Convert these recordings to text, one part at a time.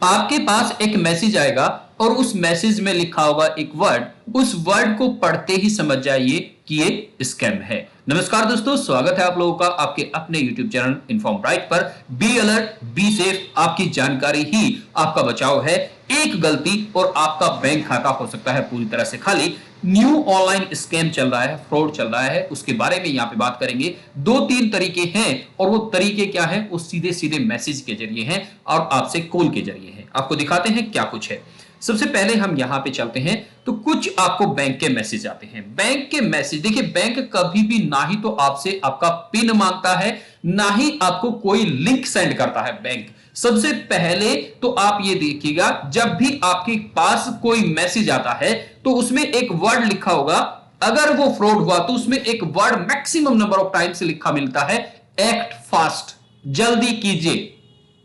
आपके पास एक मैसेज आएगा और उस मैसेज में लिखा होगा एक वर्ड, उस वर्ड को पढ़ते ही समझ जाइए कि ये स्कैम है। नमस्कार दोस्तों, स्वागत है आप लोगों का आपके अपने YouTube चैनल इन्फॉर्म राइट पर। बी अलर्ट, बी सेफ, आपकी जानकारी ही आपका बचाव है। एक गलती और आपका बैंक खाता हो सकता है पूरी तरह से खाली। न्यू ऑनलाइन स्कैम चल रहा है, फ्रॉड चल रहा है, उसके बारे में यहां पे बात करेंगे। दो तीन तरीके हैं और वो तरीके क्या है, वो सीधे सीधे मैसेज के जरिए हैं और आपसे कॉल के जरिए हैं। आपको दिखाते हैं क्या कुछ है। सबसे पहले हम यहां पे चलते हैं तो कुछ आपको बैंक के मैसेज आते हैं। बैंक के मैसेज देखिए, बैंक कभी भी ना ही तो आपसे आपका पिन मांगता है, ना ही आपको कोई लिंक सेंड करता है बैंक। सबसे पहले तो आप ये देखिएगा, जब भी आपके पास कोई मैसेज आता है तो उसमें एक वर्ड लिखा होगा। अगर वो फ्रॉड हुआ तो उसमें एक word maximum number of time से लिखा मिलता है, एक्ट फास्ट, जल्दी कीजिए।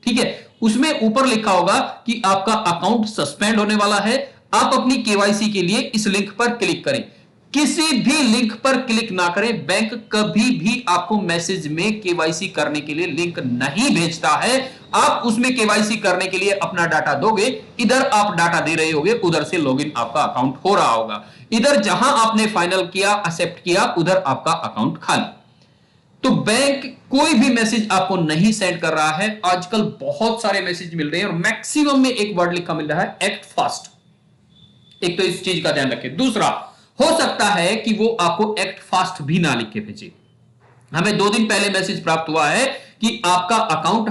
ठीक है, उसमें ऊपर लिखा होगा कि आपका अकाउंट सस्पेंड होने वाला है, आप अपनी केवाईसी के लिए इस लिंक पर क्लिक करें। किसी भी लिंक पर क्लिक ना करें। बैंक कभी भी आपको मैसेज में केवाईसी करने के लिए लिंक नहीं भेजता है। आप उसमें केवाईसी करने के लिए अपना डाटा दोगे, इधर आप डाटा दे रहे होगे, उधर से लॉगिन आपका अकाउंट हो रहा होगा। इधर जहां आपने फाइनल किया, एक्सेप्ट किया, उधर आपका अकाउंट खाली। तो बैंक कोई भी मैसेज आपको नहीं सेंड कर रहा है। आजकल बहुत सारे मैसेज मिल रहे हैं और मैक्सिमम में एक वर्ड लिखा मिल रहा है, एक्ट फास्ट। एक तो इस चीज का ध्यान रखें। दूसरा, हो सकता है कि वो आपको एक्ट फास्ट भी ना लिख के भेजे। हमें 2 दिन पहले मैसेज प्राप्त हुआ है कि आपका अकाउंट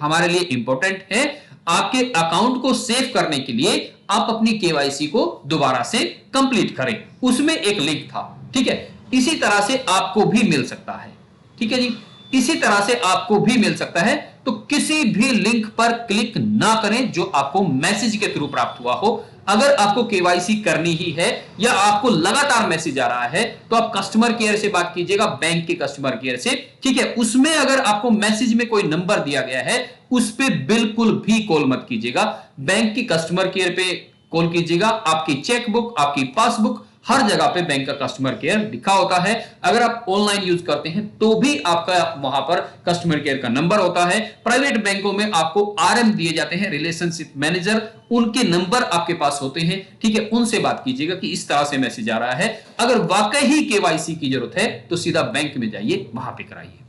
हमारे लिए इंपॉर्टेंट है। आपके अकाउंट को सेव करने के लिए आप अपनी केवाईसी को दोबारा से कंप्लीट करें। उसमें एक लिंक था। ठीक है, इसी तरह से आपको भी मिल सकता है। ठीक है जी, इसी तरह से आपको भी मिल सकता है। तो किसी भी लिंक पर क्लिक ना करें जो आपको मैसेज के थ्रू प्राप्त हुआ हो। अगर आपको केवाईसी करनी ही है या आपको लगातार मैसेज आ रहा है तो आप कस्टमर केयर से बात कीजिएगा, बैंक के कस्टमर केयर से। ठीक है, उसमें अगर आपको मैसेज में कोई नंबर दिया गया है उस पे बिल्कुल भी कॉल मत कीजिएगा। बैंक की कस्टमर केयर पे कॉल कीजिएगा। आपकी चेकबुक, आपकी पासबुक, हर जगह पे बैंक का कस्टमर केयर लिखा होता है। अगर आप ऑनलाइन यूज करते हैं तो भी आपका वहां पर कस्टमर केयर का नंबर होता है। प्राइवेट बैंकों में आपको आरएम दिए जाते हैं, रिलेशनशिप मैनेजर, उनके नंबर आपके पास होते हैं। ठीक है, उनसे बात कीजिएगा कि इस तरह से मैसेज आ रहा है। अगर वाकई ही केवाईसी की जरूरत है तो सीधा बैंक में जाइए, वहां पे कराइए।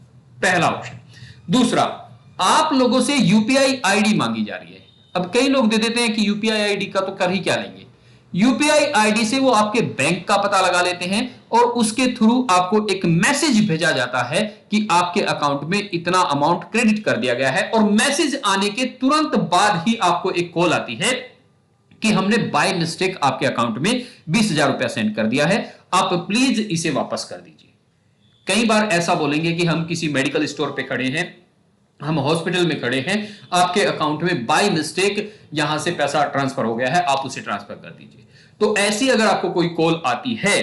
पहला ऑप्शन। दूसरा, आप लोगों से यूपीआई आईडी मांगी जा रही है। अब कई लोग दे देते हैं कि यूपीआई आईडी का तो कर ही क्या लेंगे। यूपीआई आईडी से वो आपके बैंक का पता लगा लेते हैं और उसके थ्रू आपको एक मैसेज भेजा जाता है कि आपके अकाउंट में इतना अमाउंट क्रेडिट कर दिया गया है। और मैसेज आने के तुरंत बाद ही आपको एक कॉल आती है कि हमने बाय मिस्टेक आपके अकाउंट में 20,000 रुपया सेंड कर दिया है, आप प्लीज इसे वापस कर दीजिए। कई बार ऐसा बोलेंगे कि हम किसी मेडिकल स्टोर पे खड़े हैं, हम हॉस्पिटल में खड़े हैं, आपके अकाउंट में बाय मिस्टेक यहां से पैसा ट्रांसफर हो गया है, आप उसे ट्रांसफर कर दीजिए। तो ऐसी अगर आपको कोई कॉल आती है,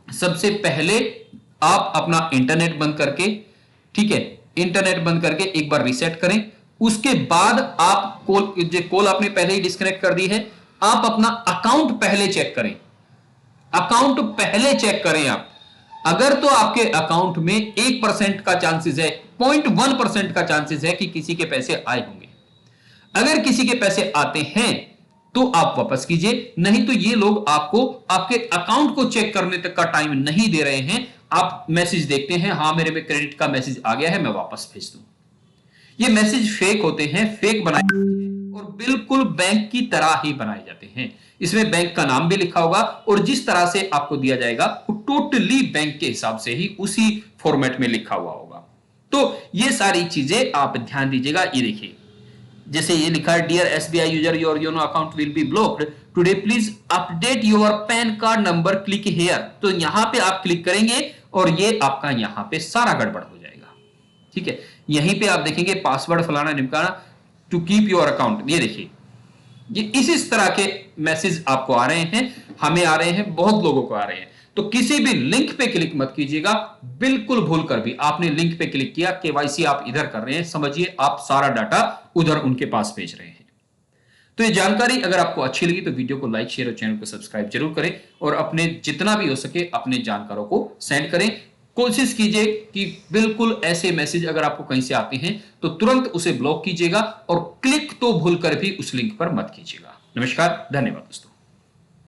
सबसे पहले आप अपना इंटरनेट बंद करके, ठीक है, इंटरनेट बंद करके एक बार रीसेट करें। उसके बाद आप कॉल आपने पहले ही डिस्कनेक्ट कर दी है, आप अपना अकाउंट पहले चेक करें। अकाउंट पहले चेक करें आप। अगर तो आपके अकाउंट में 1% का चांसेस है, 0.1% का चांसेस है कि किसी के पैसे आए होंगे। अगर किसी के पैसे आते हैं तो आप वापस कीजिए, नहीं तो ये लोग आपको आपके अकाउंट को चेक करने तक का टाइम नहीं दे रहे हैं। आप मैसेज देखते हैं, हां मेरे में क्रेडिट का मैसेज आ गया है, मैं वापस भेज दूं। ये मैसेज फेक होते हैं, फेक बनाए जाते हैं और बिल्कुल बैंक की तरह ही बनाए जाते हैं। इसमें बैंक का नाम भी लिखा होगा और जिस तरह से आपको दिया जाएगा वो टोटली बैंक के हिसाब से ही उसी फॉर्मेट में लिखा हुआ होगा। तो ये सारी चीजें आप ध्यान दीजिएगा। ये देखिए, जैसे ये लिखा है, dear SBI user, your YONO account will be blocked today, please update your PAN card number, click here. तो यहां पे आप क्लिक करेंगे और ये आपका यहां पे सारा गड़बड़ हो जाएगा। ठीक है, यहीं पे आप देखेंगे पासवर्ड फलाना निमकाना टू कीप योर अकाउंट। ये देखिए, ये इस तरह के मैसेज आपको आ रहे हैं, हमें आ रहे हैं, बहुत लोगों को आ रहे हैं। तो किसी भी लिंक पे क्लिक मत कीजिएगा, बिल्कुल भूल कर भी। आपने लिंक पे क्लिक किया, केवाईसी आप इधर कर रहे हैं, समझिए आप सारा डाटा उधर उनके पास भेज रहे हैं। तो ये जानकारी अगर आपको अच्छी लगी तो वीडियो को लाइक, शेयर और चैनल को सब्सक्राइब जरूर करें और अपने जितना भी हो सके अपने जानकारों को सेंड करें। कोशिश कीजिए कि बिल्कुल ऐसे मैसेज अगर आपको कहीं से आते हैं तो तुरंत उसे ब्लॉक कीजिएगा और क्लिक तो भूलकर भी उस लिंक पर मत कीजिएगा। नमस्कार, धन्यवाद दोस्तों।